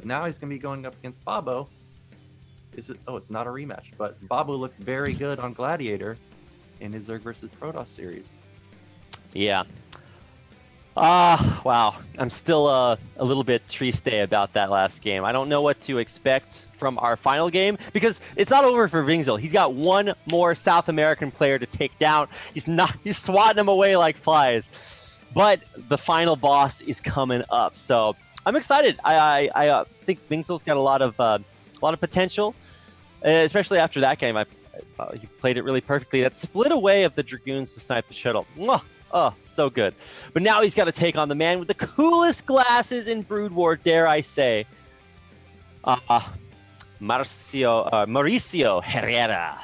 now he's going to be going up against Babo. Oh, it's not a rematch, but Babo looked very good on Gladiator in his Zerg versus Protoss series. Yeah. Wow. I'm still a little bit triste about that last game. I don't know what to expect from our final game because it's not over for VinGzil. He's got one more South American player to take down. He's swatting them away like flies. But the final boss is coming up, so I'm excited. I think VinGzil's got a lot of potential, especially after that game. He played it really perfectly. That split away of the Dragoons to snipe the shuttle. Mwah! Oh, so good. But now he's got to take on the man with the coolest glasses in Brood War, dare I say. Mauricio Herrera.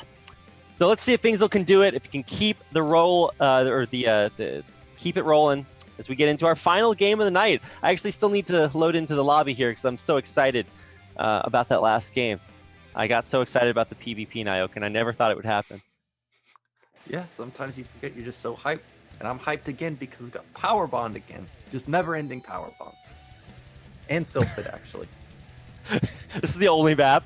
So let's see if VinGzil can do it. If he can keep the roll keep it rolling as we get into our final game of the night. I actually still need to load into the lobby here because I'm so excited about that last game. I got so excited about the PvP, Nyoken. I never thought it would happen. Yeah, sometimes you forget you're just so hyped. And I'm hyped again because we got Power Bond again. Just never-ending Power Bond. And Sylphid, actually. This is the only map.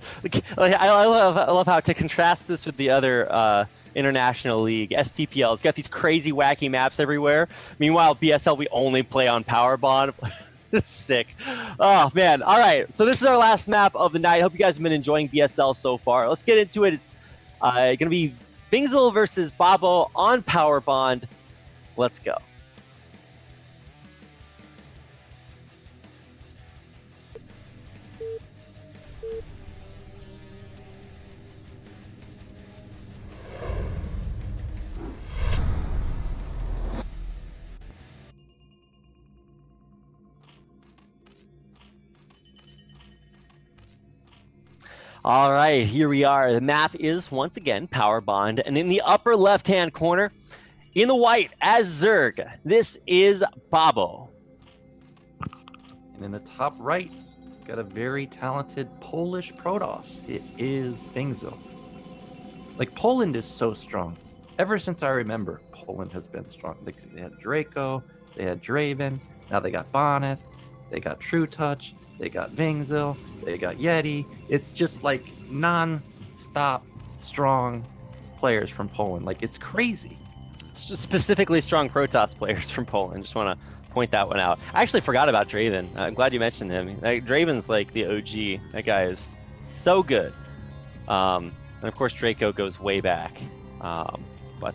I love how, to contrast this with the other international league, STPL, it's got these crazy, wacky maps everywhere. Meanwhile, BSL, we only play on Power Bond. Sick. Oh, man. All right. So this is our last map of the night. I hope you guys have been enjoying BSL so far. Let's get into it. It's going to be VinGzil versus Babo on Power Bond. Let's go. All right, here we are. The map is once again Power Bond, and in the upper left-hand corner, in the white as Zerg, this is Babo. And in the top right, got a very talented Polish Protoss. It is VinGzil. Like, Poland is so strong. Ever since I remember, Poland has been strong. They had Draco, they had Draven, now they got Bonnet, they got True Touch, they got VinGzil, they got Yeti. It's just like non-stop strong players from Poland. Like, it's crazy. It's just specifically strong Protoss players from Poland. Just want to point that one out. I actually forgot about Draven. I'm glad you mentioned him. Draven's like the OG. That guy is so good. And of course, Draco goes way back.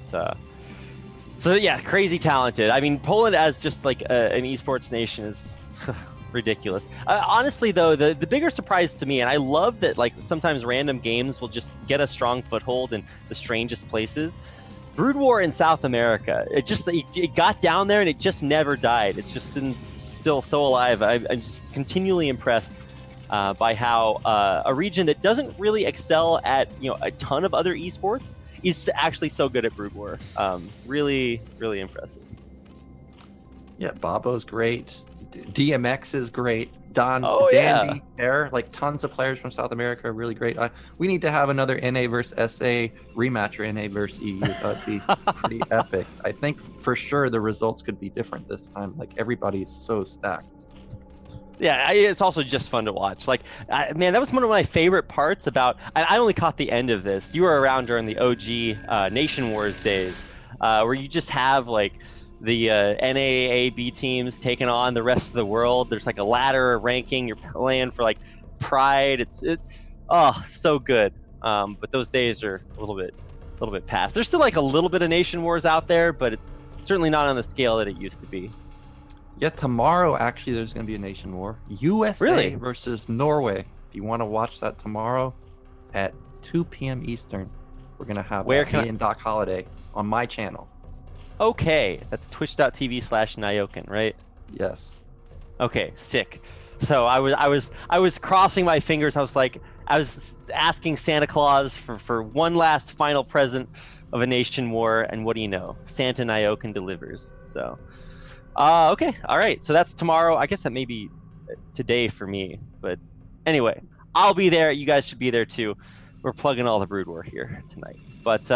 So yeah, crazy talented. I mean, Poland as just like an esports nation is ridiculous. Honestly, though, the bigger surprise to me, and I love that like sometimes random games will just get a strong foothold in the strangest places. Brood War in South America, it got down there and it just never died. It's just been still so alive. I'm just continually impressed by how a region that doesn't really excel at a ton of other esports is actually so good at Brood War. Really, really impressive. Yeah, Babo's great. DMX is great. Dandy, Air, like tons of players from South America are really great. We need to have another NA versus SA rematch or NA versus EU. That'd be pretty epic. I think for sure the results could be different this time. Like, everybody's so stacked. Yeah, it's also just fun to watch. Like, man, that was one of my favorite parts about. I only caught the end of this. You were around during the OG Nation Wars days, where you just have like the NAAB teams taking on the rest of the world. There's like a ladder, a ranking. You're playing for like pride. It's so good. But those days are a little bit past. There's still like a little bit of Nation Wars out there, but it's certainly not on the scale that it used to be. Yeah, tomorrow actually there's going to be a Nation War. USA versus Norway. If you want to watch that tomorrow at 2 p.m. Eastern, we're going to have me and Doc Holiday on my channel. Okay, that's twitch.tv/Nyoken, right? Yes. Okay, sick. So I was crossing my fingers. I was asking Santa Claus for one last final present of a Nation War, and what do you know? Santa Nyoken delivers. So, okay, all right. So that's tomorrow. I guess that may be today for me, but anyway, I'll be there. You guys should be there too. We're plugging all the Brood War here tonight. But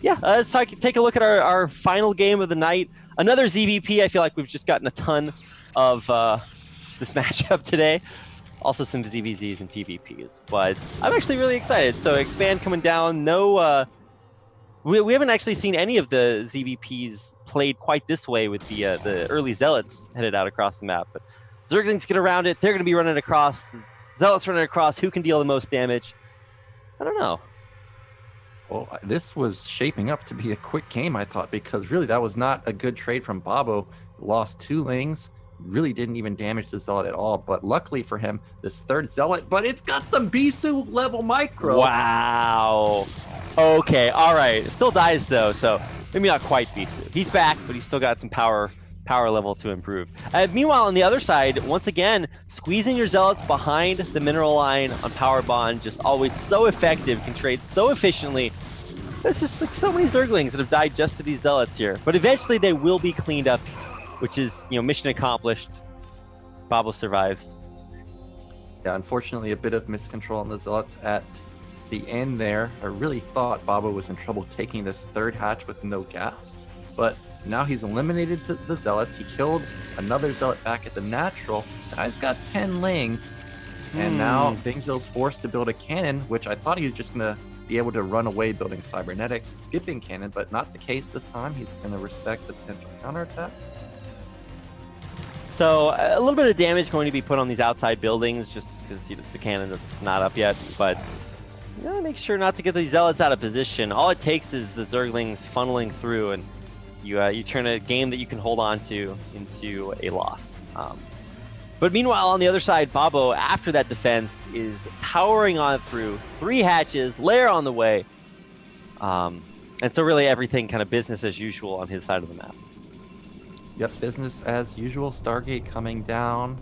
yeah, let's take a look at our final game of the night. Another ZVP. I feel like we've just gotten a ton of this matchup today. Also some ZVZs and PvPs, but I'm actually really excited. So expand coming down. No, we haven't actually seen any of the ZVPs played quite this way with the early Zealots headed out across the map. But Zerglings get around it. They're going to be running across. Zealots running across. Who can deal the most damage? I don't know. Well, this was shaping up to be a quick game, I thought, because really that was not a good trade from Babo. Lost 2 Lings, really didn't even damage the Zealot at all. But luckily for him, this third Zealot, but it's got some Bisu level micro. Wow. Okay, all right. It still dies though, so maybe not quite Bisu. He's back, but he's still got some power level to improve. Meanwhile, on the other side, once again, squeezing your Zealots behind the mineral line on Power Bond, just always so effective, can trade so efficiently. There's just like so many Zerglings that have died just to these Zealots here. But eventually they will be cleaned up, which is, mission accomplished. Babo survives. Yeah, unfortunately, a bit of miscontrol on the Zealots at the end there. I really thought Babo was in trouble taking this third hatch with no gas. But now he's eliminated the Zealots. He killed another Zealot back at the natural. Now he's got 10 Lings. And now VinGzil's forced to build a cannon, which I thought he was just going to be able to run away building cybernetics, skipping cannon, but not the case this time. He's going to respect the potential counterattack. So a little bit of damage going to be put on these outside buildings just because the cannon is not up yet, but you gotta make sure not to get these Zealots out of position. All it takes is the Zerglings funneling through, and you turn a game that you can hold on to into a loss. But meanwhile, on the other side, Babo, after that defense, is powering on through 3 hatches, lair on the way. And so really everything kind of business as usual on his side of the map. Yep, business as usual. Stargate coming down.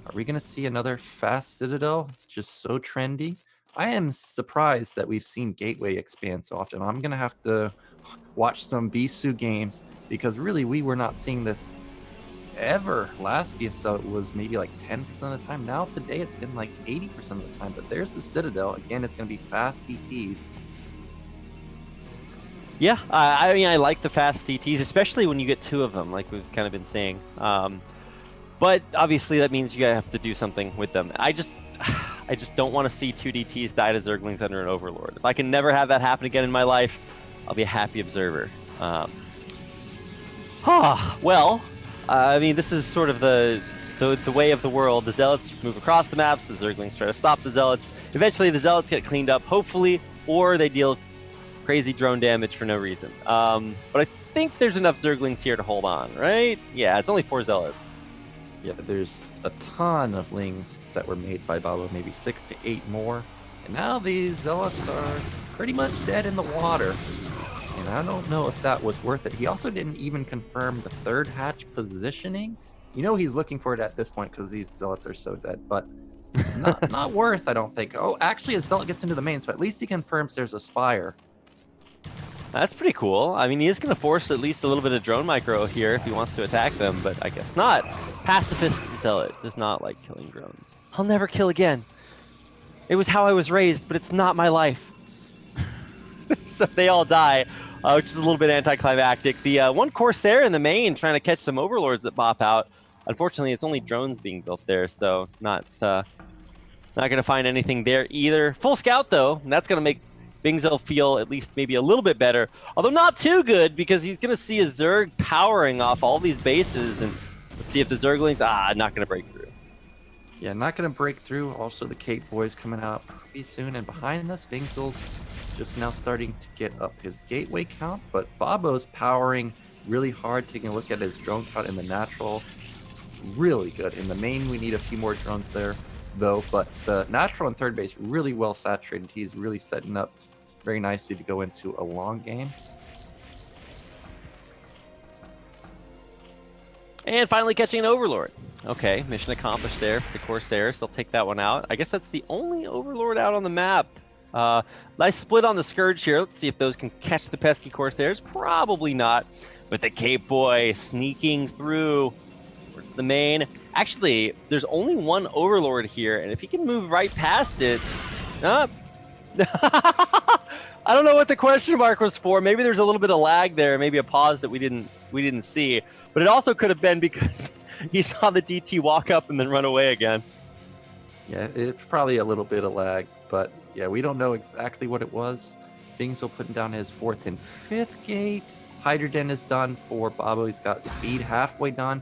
Are we going to see another fast Citadel? It's just so trendy. I am surprised that we've seen Gateway expand so often. I'm going to have to watch some Bisu games because really we were not seeing this ever. Last BSL was maybe like 10% of the time. Now today it's been like 80% of the time. But there's the Citadel. Again, it's going to be fast DTs. Yeah, I mean, I like the fast DTs, especially when you get 2 of them, like we've kind of been saying. But obviously that means you gotta have to do something with them. I just don't want to see 2 DTs die to Zerglings under an Overlord. If I can never have that happen again in my life, I'll be a happy observer. Well, I mean, this is sort of the way of the world. The Zealots move across the maps, the Zerglings try to stop the Zealots. Eventually the Zealots get cleaned up, hopefully, or they deal crazy drone damage for no reason. But I think there's enough Zerglings here to hold on, right? Yeah, it's only 4 Zealots. Yeah, there's a ton of Lings that were made by Babo, maybe 6 to 8 more. And now these Zealots are pretty much dead in the water. And I don't know if that was worth it. He also didn't even confirm the third hatch positioning. You know he's looking for it at this point because these Zealots are so dead, but not worth, I don't think. Oh, actually a Zealot gets into the main, so at least he confirms there's a Spire. That's pretty cool. I mean, he is going to force at least a little bit of drone micro here if he wants to attack them, but I guess not. Pacifist Zealot does not like killing drones. I'll never kill again. It was how I was raised, but it's not my life. So they all die, which is a little bit anticlimactic. The one Corsair in the main trying to catch some Overlords that pop out. Unfortunately, it's only drones being built there, so not going to find anything there either. Full scout, though, and that's going to make VinGzil feel at least maybe a little bit better, although not too good because he's going to see a Zerg powering off all these bases, and let's see if the Zerglings, not going to break through. Yeah, not going to break through. Also, the Cape Boys coming out pretty soon, and behind this, VinGzil's just now starting to get up his gateway count, but Babo's powering really hard, taking a look at his drone count in the natural. It's really good. In the main, we need a few more drones there, though, but the natural and third base really well saturated. He's really setting up very nicely to go into a long game. And finally catching an Overlord. Okay, mission accomplished there for the Corsairs. They'll take that one out. I guess that's the only Overlord out on the map. Nice split on the Scourge here. Let's see if those can catch the pesky Corsairs. Probably not. But the Cape Boy sneaking through towards the main. Actually, there's only one Overlord here, and if he can move right past it... I don't know what the question mark was for. Maybe there's a little bit of lag there, maybe a pause that we didn't see. But it also could have been because he saw the DT walk up and then run away again. Yeah, it's probably a little bit of lag, but yeah, we don't know exactly what it was. VinGzil putting down his 4th and 5th gate. Hydrogen is done for Babo. He's got speed halfway done.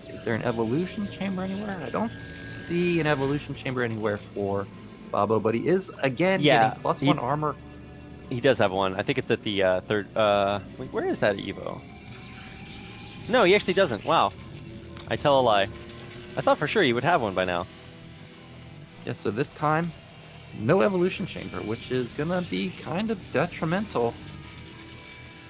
Is there an evolution chamber anywhere? I don't see an evolution chamber anywhere for Babo, but he is again getting +1 armor. He does have one. I think it's at the third. Wait, where is that Evo? No, he actually doesn't. Wow, I tell a lie. I thought for sure he would have one by now. Yeah, so this time, no evolution chamber, which is gonna be kind of detrimental.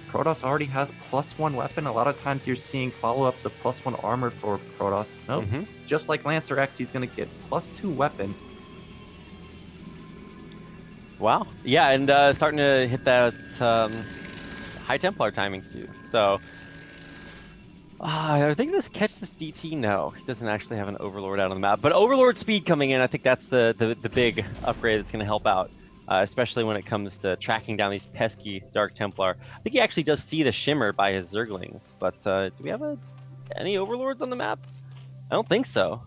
Protoss already has +1 weapon. A lot of times you're seeing follow-ups of +1 armor for Protoss. Nope. Just like Lancer X, he's gonna get +2 weapon. Wow. Yeah, and starting to hit that High Templar timing too. So, are they going to catch this DT? No, he doesn't actually have an Overlord out on the map. But Overlord speed coming in, I think that's the big upgrade that's going to help out, especially when it comes to tracking down these pesky Dark Templar. I think he actually does see the Shimmer by his Zerglings. But do we have any Overlords on the map? I don't think so.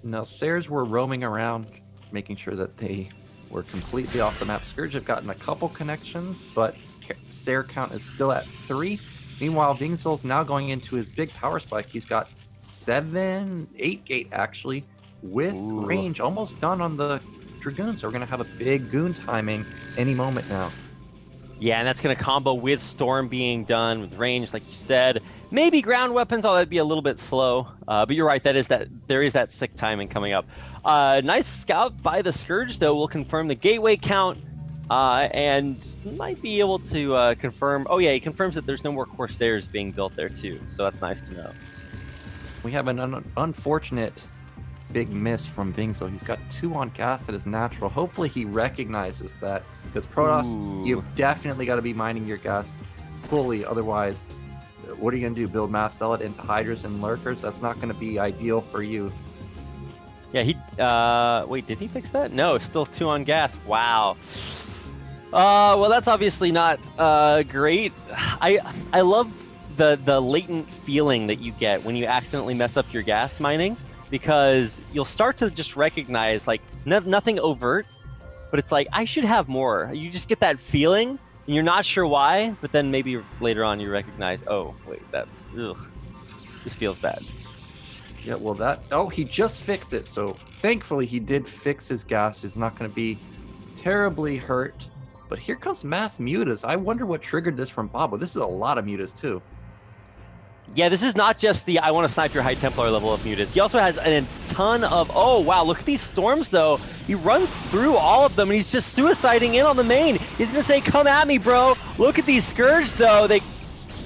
No, Sares were roaming around, making sure that they were completely off the map. Scourge have gotten a couple connections, but Sare count is still at 3. Meanwhile, VinGzil's now going into his big power spike. He's got 8 gate actually, with range almost done on the Dragoon. So we're going to have a big goon timing any moment now. Yeah, and that's going to combo with Storm being done with range, like you said. Maybe ground weapons, although that'd be a little bit slow. But you're right, there is that sick timing coming up. Nice scout by the Scourge, though. Will confirm the gateway count and might be able to confirm. Oh, yeah, he confirms that there's no more Corsairs being built there, too. So that's nice to know. We have an unfortunate big miss from VinGzil. He's got 2 on gas at his natural. Hopefully he recognizes that, because Protoss, you've definitely got to be mining your gas fully. Otherwise, what are you going to do? Build mass, sell it into Hydras and Lurkers? That's not going to be ideal for you. Yeah, wait, did he fix that? No, still 2 on gas. Wow. Well, that's obviously not great. I love the latent feeling that you get when you accidentally mess up your gas mining, because you'll start to just recognize, like, nothing overt, but it's like, I should have more. You just get that feeling, and you're not sure why, but then maybe later on you recognize, oh, wait, this feels bad. Yeah, well, he just fixed it, so thankfully he did fix his gas. He's not going to be terribly hurt. But here comes mass mutas. I wonder what triggered this from Babo. This is a lot of mutas, too. Yeah, this is not just the I want to snipe your High Templar level of mutas. He also has a ton of, oh, wow, look at these storms, though. He runs through all of them, and he's just suiciding in on the main. He's going to say, come at me, bro. Look at these Scourge, though. They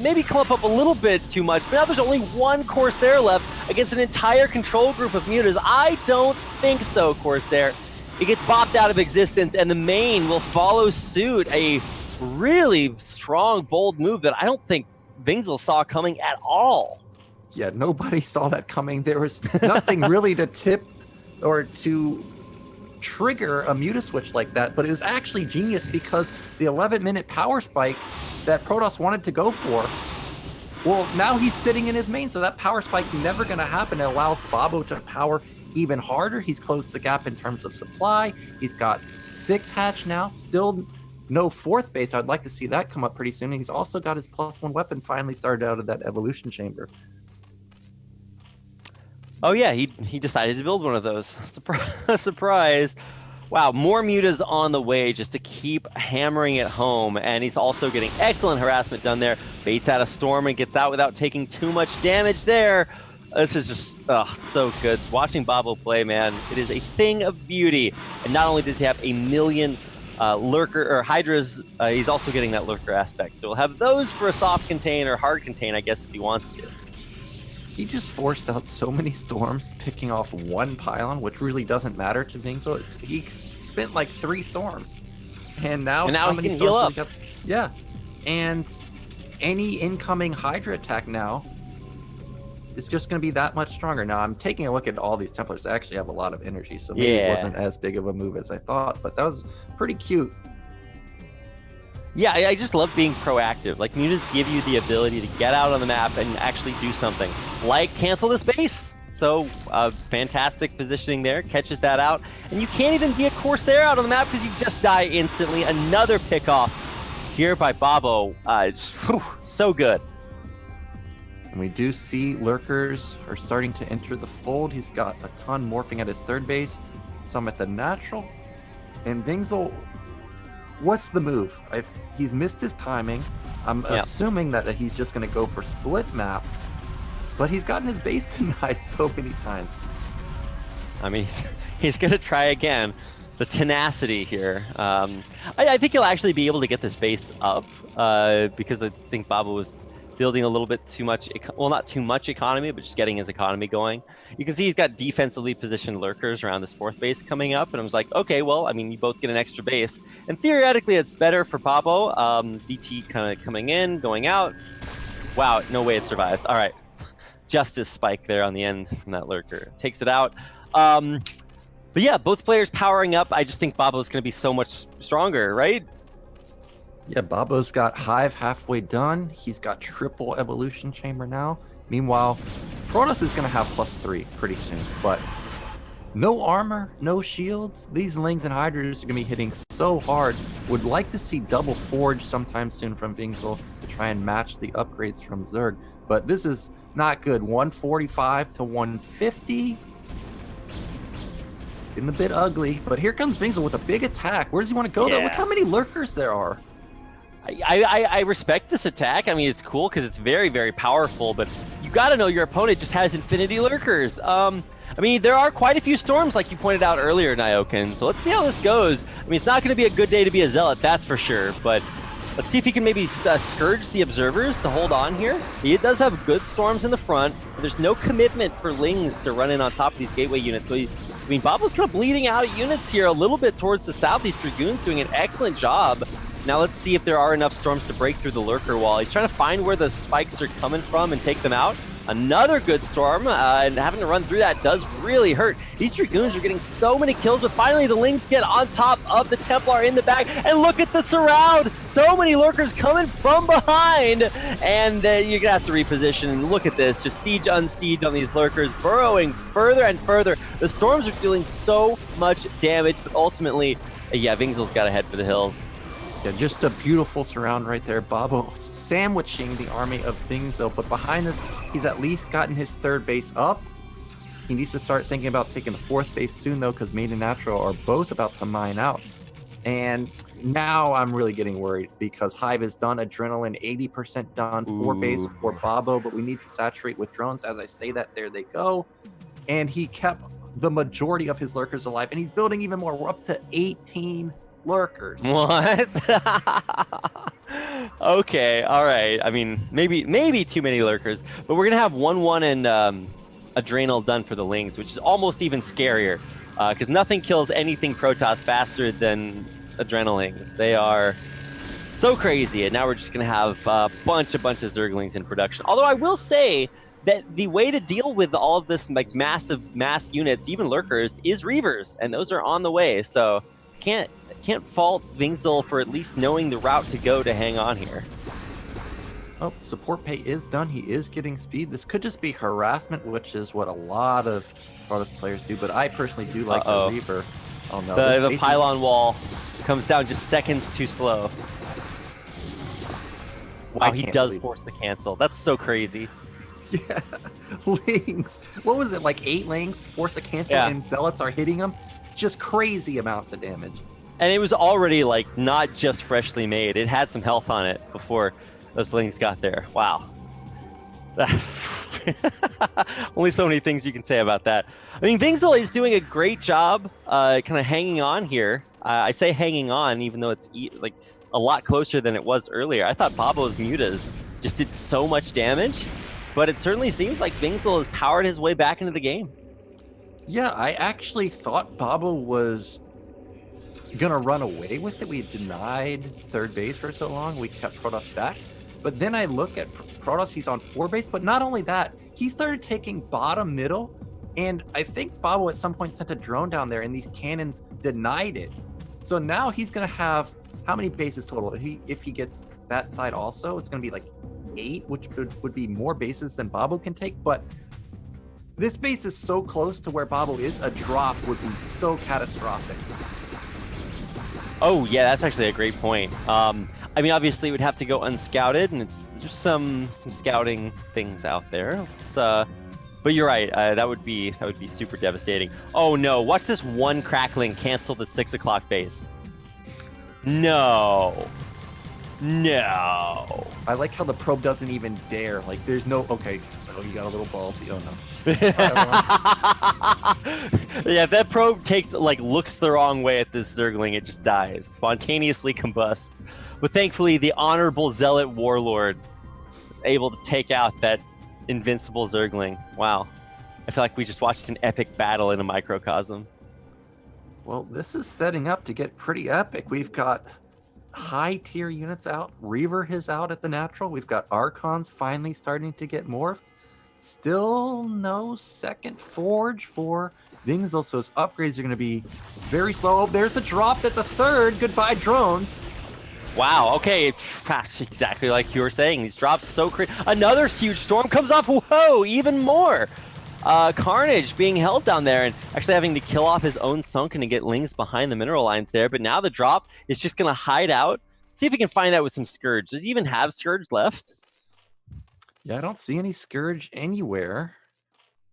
maybe clump up a little bit too much, but now there's only 1 Corsair left against an entire control group of mutas. I don't think so, Corsair. It gets bopped out of existence, and the main will follow suit. A really strong, bold move that I don't think VinGzil saw coming at all. Yeah, nobody saw that coming. There was nothing really to tip or to trigger a muta switch like that, but it was actually genius because the 11-minute power spike that Protoss wanted to go for, well, now he's sitting in his main, so that power spike's never going to happen. It allows Babo to power even harder. He's closed the gap in terms of supply. He's got 6 hatch now, still no 4th base. I'd like to see that come up pretty soon. And he's also got his +1 weapon finally started out of that evolution chamber. Oh yeah, he decided to build one of those. Surprise. Wow, more mutas on the way just to keep hammering it home, and he's also getting excellent harassment done there. Baits out a storm and gets out without taking too much damage there. This is just so good. Watching Babo play, man, it is a thing of beauty. And not only does he have a million lurker or hydras, he's also getting that lurker aspect. So we'll have those for a soft contain or hard contain, I guess, if he wants to. He just forced out so many storms, picking off 1 pylon, which really doesn't matter to VinGzil. He spent like 3 storms, and now how he many can heal storms up. Yeah, and any incoming Hydra attack now is just going to be that much stronger. Now I'm taking a look at all these Templars. They actually have a lot of energy, so maybe it wasn't as big of a move as I thought, but that was pretty cute. Yeah, I just love being proactive. Like, mutas give you the ability to get out on the map and actually do something. Like, cancel this base. So fantastic positioning there, catches that out. And you can't even be a Corsair out on the map because you just die instantly. Another pick off here by Babo. So good. And we do see lurkers are starting to enter the fold. He's got a ton morphing at his third base, some at the natural. And VinGzil, what's the move? He's missed his timing. I'm assuming that he's just going to go for split map, but he's gotten his base denied so many times. I mean, he's going to try again. The tenacity here. I think he'll actually be able to get this base up because I think Babo was building a little bit too much, well, not too much economy, but just getting his economy going. You can see he's got defensively positioned lurkers around this fourth base coming up, and I was like, okay, well, I mean, you both get an extra base, and theoretically it's better for Babo. DT kind of coming in, going out. Wow, no way it survives. All right, Justice spike there on the end from that lurker. Takes it out. But yeah, both players powering up. I just think Babo's going to be so much stronger, right? Yeah, Babo's got Hive halfway done. He's got triple evolution chamber now. Meanwhile, Protoss is going to have +3 pretty soon, but no armor, no shields. These Lings and Hydras are going to be hitting so hard. Would like to see double Forge sometime soon from VinGzil to try and match the upgrades from Zerg, but this is not good. 145 to 150. Getting a bit ugly, but here comes VinGzil with a big attack. Where does he want to go though? Look how many lurkers there are. I respect this attack. I mean, it's cool because it's very, very powerful, but you got to know your opponent just has infinity lurkers. I mean, there are quite a few storms, like you pointed out earlier, Nyoken, so let's see how this goes. I mean, it's not going to be a good day to be a Zealot, that's for sure, but let's see if he can maybe scourge the observers to hold on here. He does have good storms in the front, but there's no commitment for Lings to run in on top of these gateway units, so I mean, Babo's kind of bleeding out units here a little bit towards the south. These Dragoons doing an excellent job. Now let's see if there are enough storms to break through the lurker wall. He's trying to find where the spikes are coming from and take them out. Another good storm, and having to run through that does really hurt. These Dragoons are getting so many kills, but finally the Lings get on top of the Templar in the back, and look at the surround! So many lurkers coming from behind, and you're gonna have to reposition, and look at this, just siege unsiege on these lurkers, burrowing further and further. The storms are dealing so much damage, but ultimately, yeah, VinGzil's got to head for the hills. Yeah, just a beautiful surround right there. Babo sandwiching the army of VinGzil, but behind this, he's at least gotten his third base up. He needs to start thinking about taking the fourth base soon, though, because Main and Natural are both about to mine out. And now I'm really getting worried because Hive is done, Adrenaline 80% done, 4 base for Babo, but we need to saturate with drones. As I say that, there they go. And he kept the majority of his lurkers alive, and he's building even more. We're up to 18 lurkers. What? Okay, all right. I mean, maybe too many lurkers, but we're gonna have 1-1 and Adrenal done for the Lings, which is almost even scarier, because nothing kills anything Protoss faster than Adrenalings. They are so crazy, and now we're just gonna have a bunch of Zerglings in production. Although I will say that the way to deal with all of this, like mass units, even lurkers, is Reavers, and those are on the way. So can't fault VinGzil for at least knowing the route to go to hang on here. Oh, support pay is done. He is getting speed. This could just be harassment, which is what a lot of Protoss players do, but I personally do like the Reaver. Oh no, the pylon wall comes down just seconds too slow. Wow, he does force the cancel. That's so crazy. Yeah, Lings. What was it, like 8 Lings force a cancel and Zealots are hitting him? Just crazy amounts of damage. And it was already like not just freshly made. It had some health on it before those Lings got there. Wow. Only so many things you can say about that. I mean, VinGzil is doing a great job kind of hanging on here. I say hanging on, even though it's like a lot closer than it was earlier. I thought Babo's mutas just did so much damage, but it certainly seems like VinGzil has powered his way back into the game. Yeah, I actually thought Babo was gonna run away with it. We denied third base for so long. We kept Protoss back. But then I look at Protoss, he's on 4 base. But not only that, he started taking bottom middle. And I think Babo at some point sent a drone down there and these cannons denied it. So now he's gonna have how many bases total? If he gets that side also, it's gonna be like 8, which would be more bases than Babo can take. But This base is so close to where Babo is, a drop would be so catastrophic. Oh, yeah, that's actually a great point. I mean, obviously, it would have to go unscouted, and there's some scouting things out there. But you're right. That would be super devastating. Oh no! Watch this one crackling cancel the 6 o'clock base. No. I like how the probe doesn't even dare. Like, there's no. Okay. Oh, you got a little ballsy. Oh no. Yeah, if that probe looks the wrong way at this Zergling, it just dies. Spontaneously combusts. But thankfully, the honorable Zealot Warlord able to take out that invincible Zergling. Wow. I feel like we just watched an epic battle in a microcosm. Well, this is setting up to get pretty epic. We've got high tier units out. Reaver is out at the natural. We've got Archons finally starting to get morphed. Still no second forge for VinGzil, so his upgrades are going to be very slow. Oh, there's a drop at the third. Goodbye, drones. Wow, okay, exactly like you were saying. These drops so crazy. Another huge storm comes off. Whoa, even more. Carnage being held down there and actually having to kill off his own Sunken and get Lings behind the mineral lines there. But now the drop is just going to hide out. See if we can find that with some Scourge. Does he even have Scourge left? Yeah, I don't see any Scourge anywhere.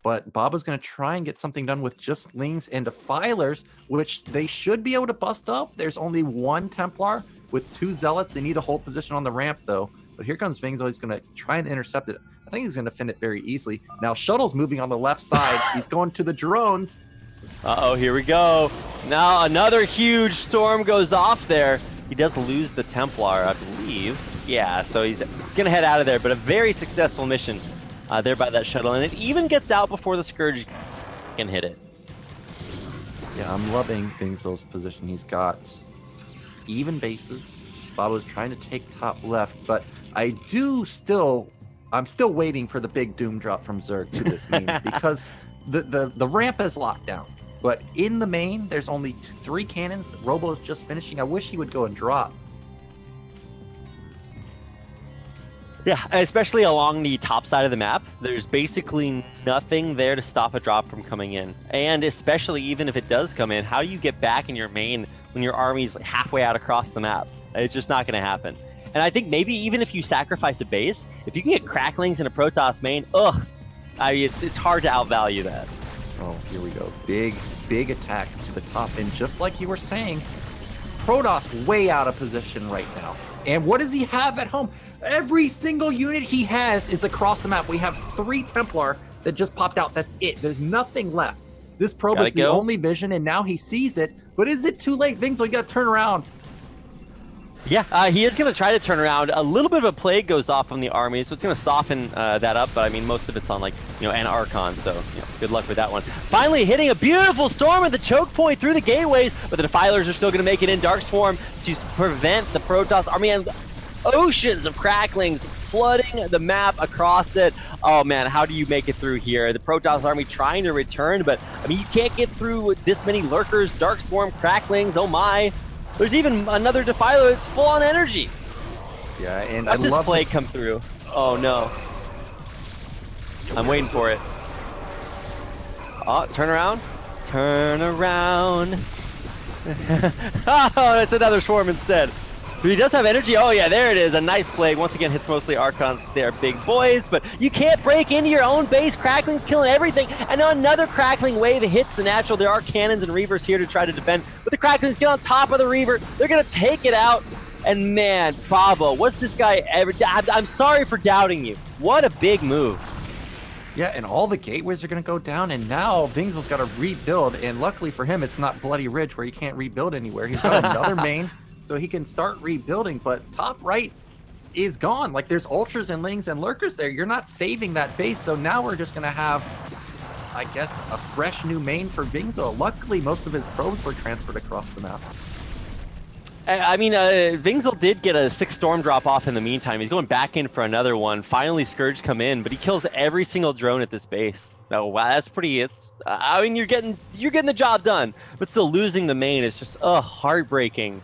But Babo's going to try and get something done with just Lings and Defilers, which they should be able to bust up. There's only one Templar with 2 Zealots. They need to hold position on the ramp, though. But here comes VinGzil. He's going to try and intercept it. I think he's going to defend it very easily. Now, Shuttle's moving on the left side. He's going to the drones. Uh-oh, here we go. Now another huge storm goes off there. He does lose the Templar, I believe. Yeah, so he's going to head out of there. But a very successful mission there by that shuttle. And it even gets out before the Scourge can hit it. Yeah, I'm loving VinGzil's position. He's got even bases. Babo's trying to take top left, but I'm still waiting for the big doom drop from Zerg to this main because the ramp is locked down. But in the main, there's only 3 cannons. Robo's just finishing. I wish he would go and drop. Yeah, especially along the top side of the map, there's basically nothing there to stop a drop from coming in. And especially even if it does come in, how do you get back in your main when your army's halfway out across the map? It's just not going to happen. And I think maybe even if you sacrifice a base, if you can get Cracklings in a Protoss main, it's hard to outvalue that. Oh, here we go. Big attack to the top. And just like you were saying, Protoss way out of position right now. And what does he have at home? Every single unit he has is across the map. We have 3 Templar that just popped out. That's it. There's nothing left. This probe is the only vision, and now he sees it. But is it too late? VinGzil, you got to turn around. Yeah, he is going to try to turn around. A little bit of a plague goes off on the army, so it's going to soften that up. But I mean, most of it's on an Archon, so good luck with that one. Finally hitting a beautiful storm at the choke point through the gateways, but the Defilers are still going to make it in. Dark Swarm to prevent the Protoss army and oceans of Cracklings flooding the map across it. Oh man, how do you make it through here? The Protoss army trying to return, but I mean, you can't get through this many Lurkers, Dark Swarm, Cracklings. Oh my. There's even another Defiler that's full on energy. Yeah, and watch this plague come through. Oh no. I'm waiting for it. Oh, turn around. Turn around. Oh, that's another swarm instead. But he does have energy. Oh yeah, there it is. A nice plague. Once again, hits mostly Archons because they are big boys. But you can't break into your own base. Crackling's killing everything. And another Crackling wave hits the natural. There are cannons and Reavers here to try to defend. But the Cracklings get on top of the Reaver. They're going to take it out. And man, Babo, what's this guy ever... I'm sorry for doubting you. What a big move. Yeah, and all the gateways are going to go down, and now VinGzil's got to rebuild. And luckily for him, it's not Bloody Ridge where he can't rebuild anywhere. He's got another main. So he can start rebuilding, but top right is gone. Like, there's Ultras and Lings and Lurkers there. You're not saving that base, so now we're just going to have, I guess, a fresh new main for VinGzil. Luckily, most of his probes were transferred across the map. I mean, VinGzil did get a 6 storm drop off in the meantime. He's going back in for another one. Finally, Scourge come in, but he kills every single drone at this base. Oh wow, that's pretty. I mean, you're getting the job done, but still losing the main is just heartbreaking.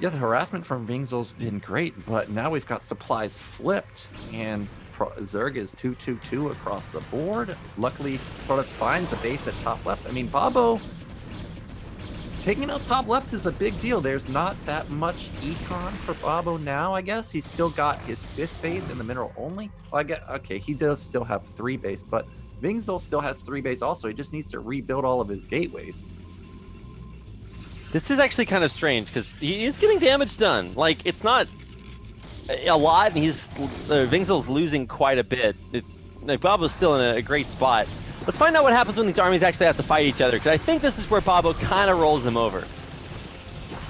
Yeah, the harassment from VinGzil's been great, but now we've got supplies flipped, and Zerg is 2-2-2 across the board. Luckily, Protoss finds a base at top left. I mean, Babo taking out top left is a big deal. There's not that much econ for Babo now, I guess. He's still got his 5th base in the mineral only. Well, I get, okay, he does still have 3 base, but VinGzil still has 3 base also. He just needs to rebuild all of his gateways. This is actually kind of strange because he is getting damage done. Like, it's not a lot, and VinGzil's losing quite a bit. Like, Babo's still in a great spot. Let's find out what happens when these armies actually have to fight each other, because I think this is where Babo kind of rolls them over.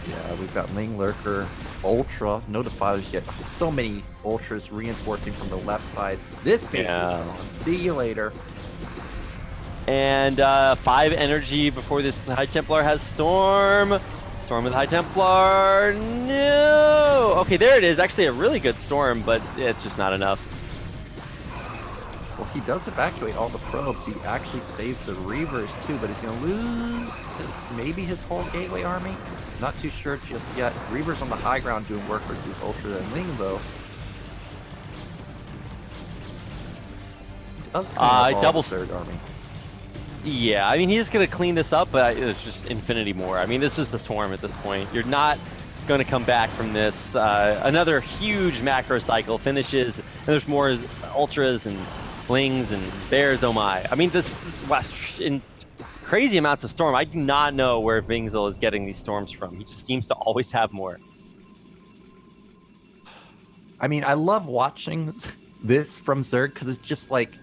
Yeah, we've got Ling Lurker, Ultra, no defilers yet. So many Ultras reinforcing from the left side. This base is gone. See you later. And 5 energy before this High Templar has Storm. Storm with High Templar. No! Okay, there it is. Actually a really good Storm, but it's just not enough. Well, he does evacuate all the probes. He actually saves the Reavers too, but he's going to lose maybe his whole gateway army. Not too sure just yet. Reavers on the high ground doing work versus Ultra and Ling, though. Does double third army. Yeah, I mean, he's going to clean this up, but it's just infinity more. I mean, this is the Swarm at this point. You're not going to come back from this. Another huge macro cycle finishes, and there's more Ultras and Lings and Bears, oh my. I mean, this in crazy amounts of Storm. I do not know where VinGzil is getting these Storms from. He just seems to always have more. I mean, I love watching this from Zerg because it's just like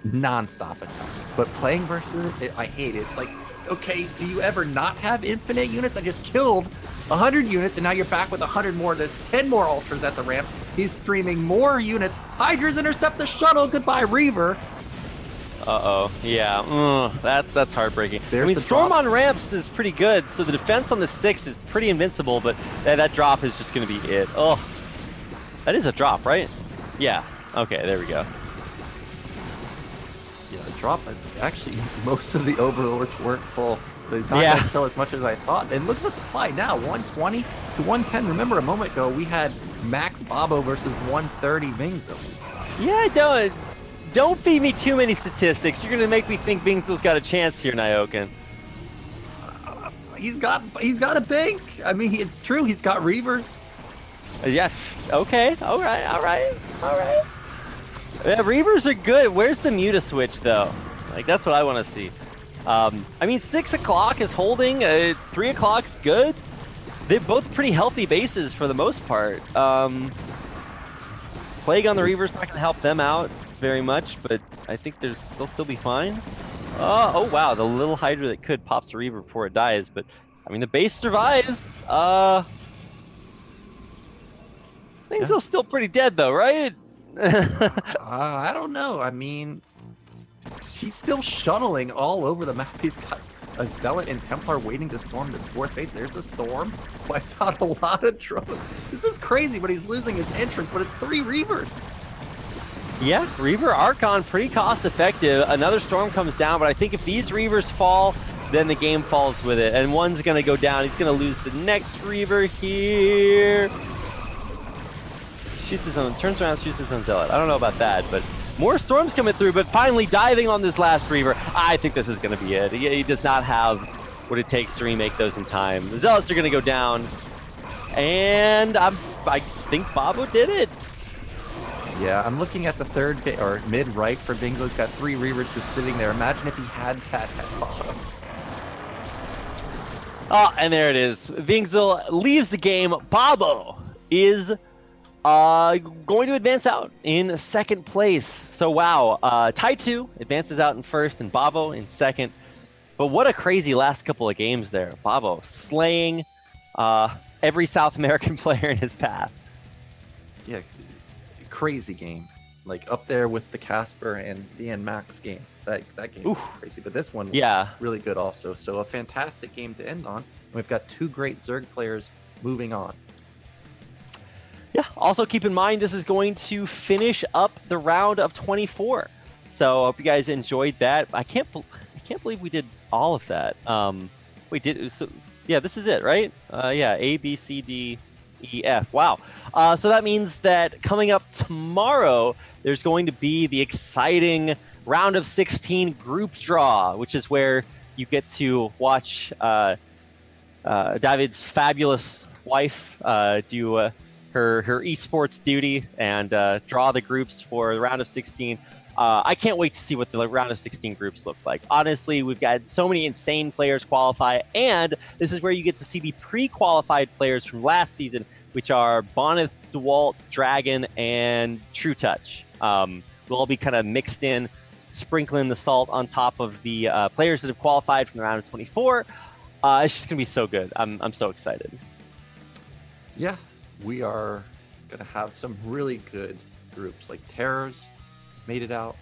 non-stop attack. But playing versus it, I hate it. It's like, okay, do you ever not have infinite units? I just killed 100 units, and now you're back with 100 more. There's 10 more Ultras at the ramp. He's streaming more units. Hydras intercept the shuttle. Goodbye, Reaver. Uh-oh. Yeah. That's heartbreaking. There's I mean, the Storm drop. on ramps is pretty good, so the defense on the 6 is pretty invincible, but that drop is just going to be it. Oh. That is a drop, right? Yeah. Okay, there we go. Yeah, the drop, actually, most of the Overlords weren't full. So he's not going to kill as much as I thought. And look at the supply now, 120 to 110. Remember a moment ago, we had max Babo versus 130 VinGzil. Yeah, don't feed me too many statistics. You're going to make me think VinGzil's got a chance here, Nyoken. He's got a bank. I mean, it's true. He's got Reavers. Yeah, okay. All right. Yeah, Reavers are good. Where's the Muta switch, though? Like, that's what I want to see. I mean, 6 o'clock is holding. 3 o'clock's good. They're both pretty healthy bases for the most part. Plague on the Reaver's not going to help them out very much, but I think they'll still be fine. Oh, wow. The little Hydra that could pops a Reaver before it dies, but, I mean, the base survives. VinGzil's still pretty dead, though, right? I don't know. I mean, he's still shuttling all over the map. He's got a Zealot and Templar waiting to storm this 4th base. There's a Storm. Wipes out a lot of drones. This is crazy, but he's losing his entrance, but it's 3 Reavers. Yeah, Reaver Archon, pretty cost effective. Another Storm comes down, but I think if these Reavers fall, then the game falls with it. And one's going to go down. He's going to lose the next Reaver here. Shoots his own, turns around, shoots his own Zealot. I don't know about that, but more Storms coming through, but finally diving on this last Reaver. I think this is going to be it. He does not have what it takes to remake those in time. The Zealots are going to go down, and I think Babo did it. Yeah, I'm looking at the third or mid-right for VinGzil. He's got 3 Reavers just sitting there. Imagine if he had that at bottom. Oh, and there it is. VinGzil leaves the game. Babo is going to advance out in 2nd place. So wow, Tie 2 advances out in 1st and Babo in 2nd. But what a crazy last couple of games there. Babo slaying every South American player in his path. Yeah, crazy game. Like up there with the Casper and the Max game. That game was crazy. But this one was really good also. So a fantastic game to end on. And we've got 2 great Zerg players moving on. Yeah, also keep in mind this is going to finish up the round of 24. So I hope you guys enjoyed that. I can't believe we did all of that. We did. So, yeah, this is it, right? Yeah, A, B, C, D, E, F. Wow. So that means that coming up tomorrow, there's going to be the exciting round of 16 group draw, which is where you get to watch David's fabulous wife do her esports duty and draw the groups for the round of 16. I can't wait to see what the round of 16 groups look like. Honestly, we've got so many insane players qualify, and this is where you get to see the pre-qualified players from last season, which are Bonneth, DeWalt, Dragon, and True Touch. We'll all be kind of mixed in, sprinkling the salt on top of the players that have qualified from the round of 24. It's just going to be so good. I'm so excited. Yeah, we are going to have some really good groups. Like Terrors made it out.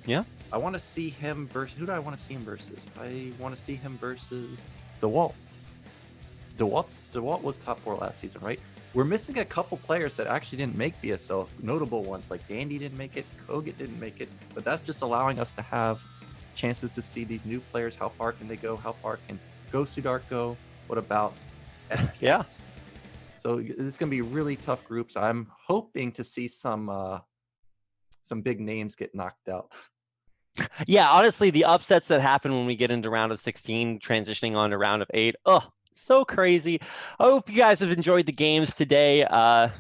Yeah. I want to see him versus... Who do I want to see him versus? I want to see him versus DeWalt. DeWalt was top 4 last season, right? We're missing a couple players that actually didn't make BSL. Notable ones like Dandy didn't make it, Kogut didn't make it. But that's just allowing us to have chances to see these new players. How far can they go? How far can Ghost Dark go? What about SPS? Yeah. So this is going to be really tough groups. I'm hoping to see some big names get knocked out. Yeah, honestly, the upsets that happen when we get into round of 16, transitioning on to round of 8, so crazy. I hope you guys have enjoyed the games today.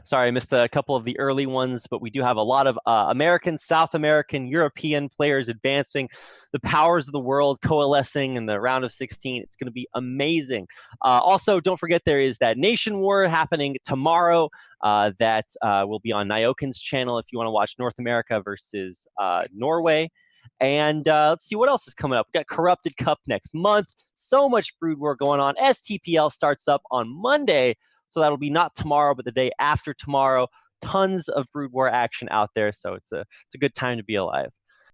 Sorry, I missed a couple of the early ones, but we do have a lot of American, South American, European players advancing, the powers of the world coalescing in the round of 16. It's going to be amazing. Also, don't forget there is that Nation War happening tomorrow that will be on Nyokin's channel if you want to watch North America versus Norway. And let's see what else is coming up. We've got Corrupted Cup next month. So much Brood War going on. STPL starts up on Monday, so that'll be not tomorrow, but the day after tomorrow. Tons of Brood War action out there, so it's a good time to be alive.